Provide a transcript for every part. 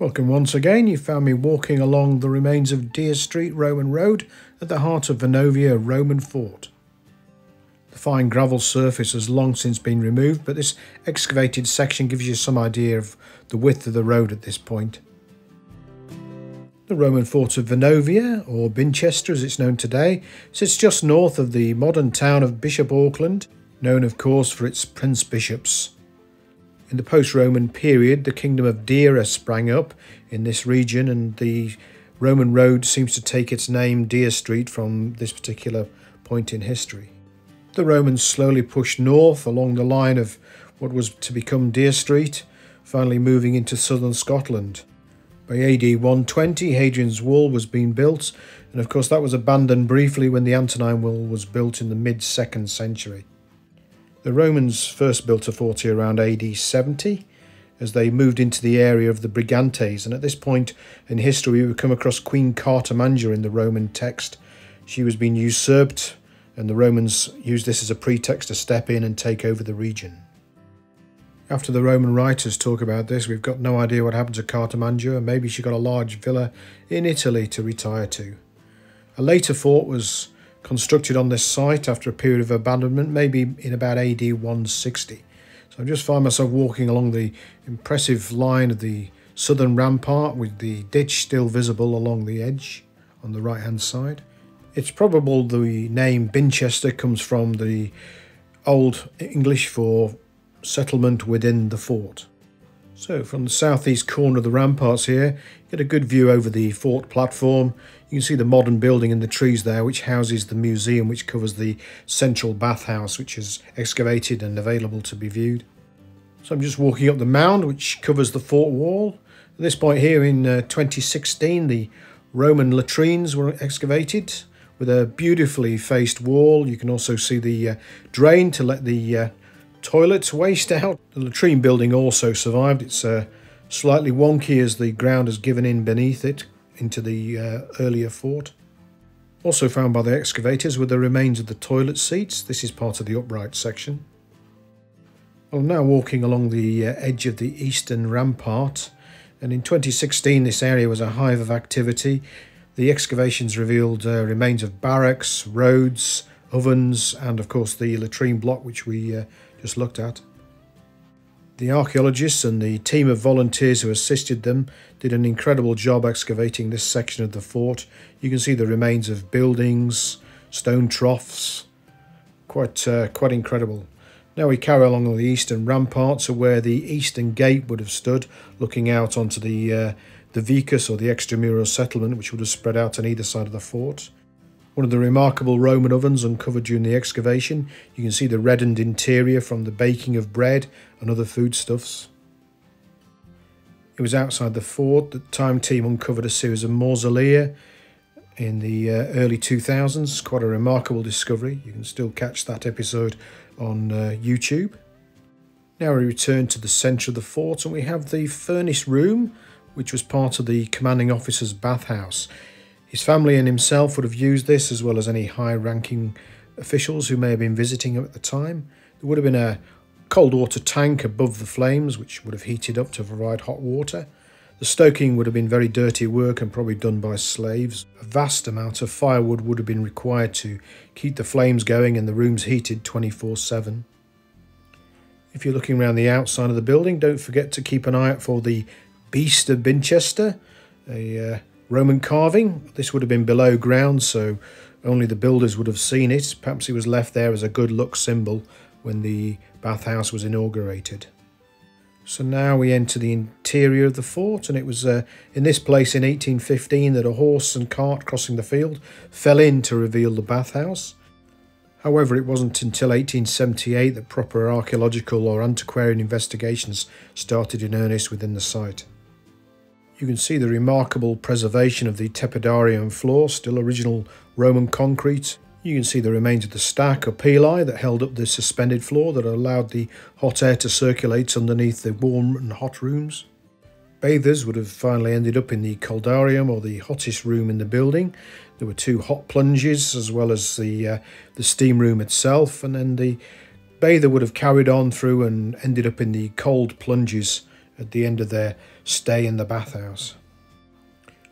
Welcome once again. You found me walking along the remains of Deer Street Roman Road at the heart of Venovia Roman Fort. The fine gravel surface has long since been removed, but this excavated section gives you some idea of the width of the road at this point. The Roman fort of Venovia, or Binchester as it's known today, sits just north of the modern town of Bishop Auckland, known of course for its prince bishops. In the post-Roman period, the kingdom of Deira sprang up in this region, and the Roman road seems to take its name, Deer Street, from this particular point in history. The Romans slowly pushed north along the line of what was to become Deer Street, finally moving into southern Scotland. By AD 120, Hadrian's Wall was being built, and of course that was abandoned briefly when the Antonine Wall was built in the mid-2nd century. The Romans first built a fort here around AD 70 as they moved into the area of the Brigantes, and at this point in history we would come across Queen Cartimandra in the Roman text. She was being usurped, and the Romans used this as a pretext to step in and take over the region. After the Roman writers talk about this, we've got no idea what happened to Cartimandra. Maybe she got a large villa in Italy to retire to. A later fort was constructed on this site after a period of abandonment, maybe in about AD 160. So I just find myself walking along the impressive line of the southern rampart with the ditch still visible along the edge on the right hand side. It's probable the name Binchester comes from the Old English for settlement within the fort. So from the southeast corner of the ramparts here, you get a good view over the fort platform. You can see the modern building in the trees there, which houses the museum which covers the central bathhouse, which is excavated and available to be viewed. So I'm just walking up the mound which covers the fort wall. At this point here in 2016, the Roman latrines were excavated with a beautifully faced wall. You can also see the drain to let the toilet waste out. The latrine building also survived. It's slightly wonky as the ground has given in beneath it into the earlier fort. Also found by the excavators were the remains of the toilet seats. This is part of the upright section. Well, I'm now walking along the edge of the eastern rampart, and in 2016 this area was a hive of activity. The excavations revealed remains of barracks, roads, ovens, and of course the latrine block which we just looked at. The archaeologists and the team of volunteers who assisted them did an incredible job excavating this section of the fort. You can see the remains of buildings, stone troughs, quite incredible. Now we carry along the eastern rampart to where the eastern gate would have stood, looking out onto the vicus, or the extramural settlement, which would have spread out on either side of the fort. One of the remarkable Roman ovens uncovered during the excavation. You can see the reddened interior from the baking of bread and other foodstuffs. It was outside the fort that the time team uncovered a series of mausolea in the early 2000s. Quite a remarkable discovery. You can still catch that episode on YouTube. Now we return to the centre of the fort, and we have the furnace room, which was part of the commanding officer's bathhouse. His family and himself would have used this, as well as any high-ranking officials who may have been visiting him at the time. There would have been a cold water tank above the flames, which would have heated up to provide hot water. The stoking would have been very dirty work and probably done by slaves. A vast amount of firewood would have been required to keep the flames going and the rooms heated 24/7. If you're looking around the outside of the building, don't forget to keep an eye out for the Beast of Binchester, a Roman carving. This would have been below ground, so only the builders would have seen it. Perhaps it was left there as a good luck symbol when the bathhouse was inaugurated. So now we enter the interior of the fort, and it was in this place in 1815 that a horse and cart crossing the field fell in to reveal the bathhouse. However, it wasn't until 1878 that proper archaeological or antiquarian investigations started in earnest within the site. You can see the remarkable preservation of the tepidarium floor, still original Roman concrete. You can see the remains of the stack or pili that held up the suspended floor that allowed the hot air to circulate underneath the warm and hot rooms. Bathers would have finally ended up in the coldarium, or the hottest room in the building. There were 2 hot plunges as well as the steam room itself, and then the bather would have carried on through and ended up in the cold plunges at the end of their stay in the bathhouse.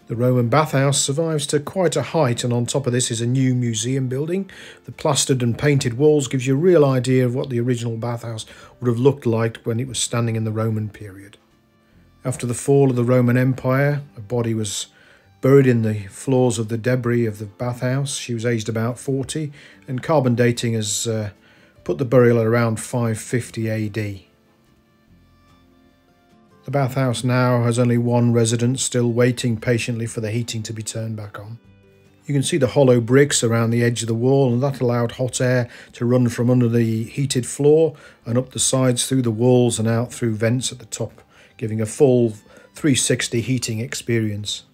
The Roman bathhouse survives to quite a height, and on top of this is a new museum building. The plastered and painted walls gives you a real idea of what the original bathhouse would have looked like when it was standing in the Roman period. After the fall of the Roman Empire, a body was buried in the floors of the debris of the bathhouse. She was aged about 40, and carbon dating has put the burial at around 550 AD. The bathhouse now has only one resident still waiting patiently for the heating to be turned back on. You can see the hollow bricks around the edge of the wall, and that allowed hot air to run from under the heated floor and up the sides through the walls and out through vents at the top, giving a full 360 heating experience.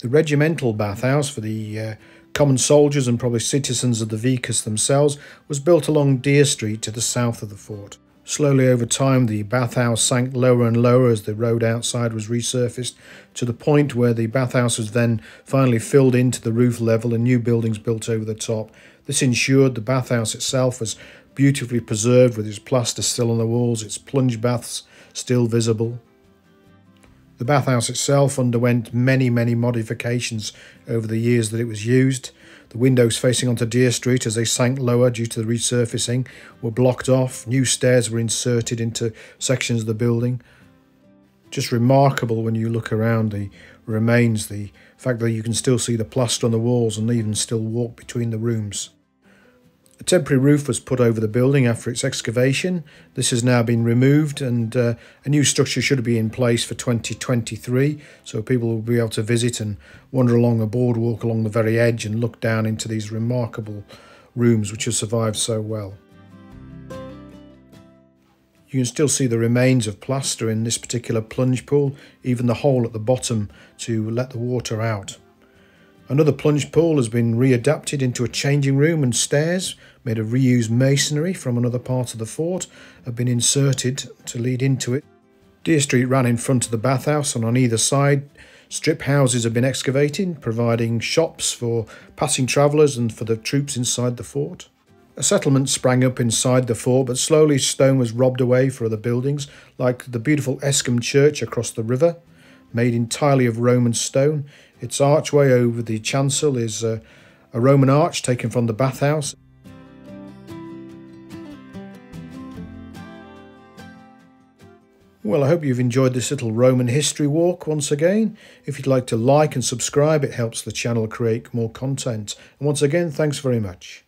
The regimental bathhouse for the common soldiers and probably citizens of the vicus themselves was built along Deer Street to the south of the fort. Slowly over time, the bathhouse sank lower and lower as the road outside was resurfaced, to the point where the bathhouse was then finally filled into the roof level and new buildings built over the top. This ensured the bathhouse itself was beautifully preserved, with its plaster still on the walls, its plunge baths still visible. The bathhouse itself underwent many modifications over the years that it was used. The windows facing onto Deer Street, as they sank lower due to the resurfacing, were blocked off. New stairs were inserted into sections of the building. Just remarkable when you look around the remains, the fact that you can still see the plaster on the walls and even still walk between the rooms. A temporary roof was put over the building after its excavation. This has now been removed, and a new structure should be in place for 2023, so people will be able to visit and wander along a boardwalk along the very edge and look down into these remarkable rooms which have survived so well. You can still see the remains of plaster in this particular plunge pool, even the hole at the bottom to let the water out. Another plunge pool has been readapted into a changing room, and stairs made of reused masonry from another part of the fort have been inserted to lead into it. Deer Street ran in front of the bathhouse, and on either side strip houses have been excavated, providing shops for passing travellers and for the troops inside the fort. A settlement sprang up inside the fort, but slowly stone was robbed away for other buildings, like the beautiful Escombe Church across the river, made entirely of Roman stone. Its archway over the chancel is a Roman arch taken from the bathhouse. Well, I hope you've enjoyed this little Roman history walk once again. If you'd like to like and subscribe, it helps the channel create more content. And once again, thanks very much.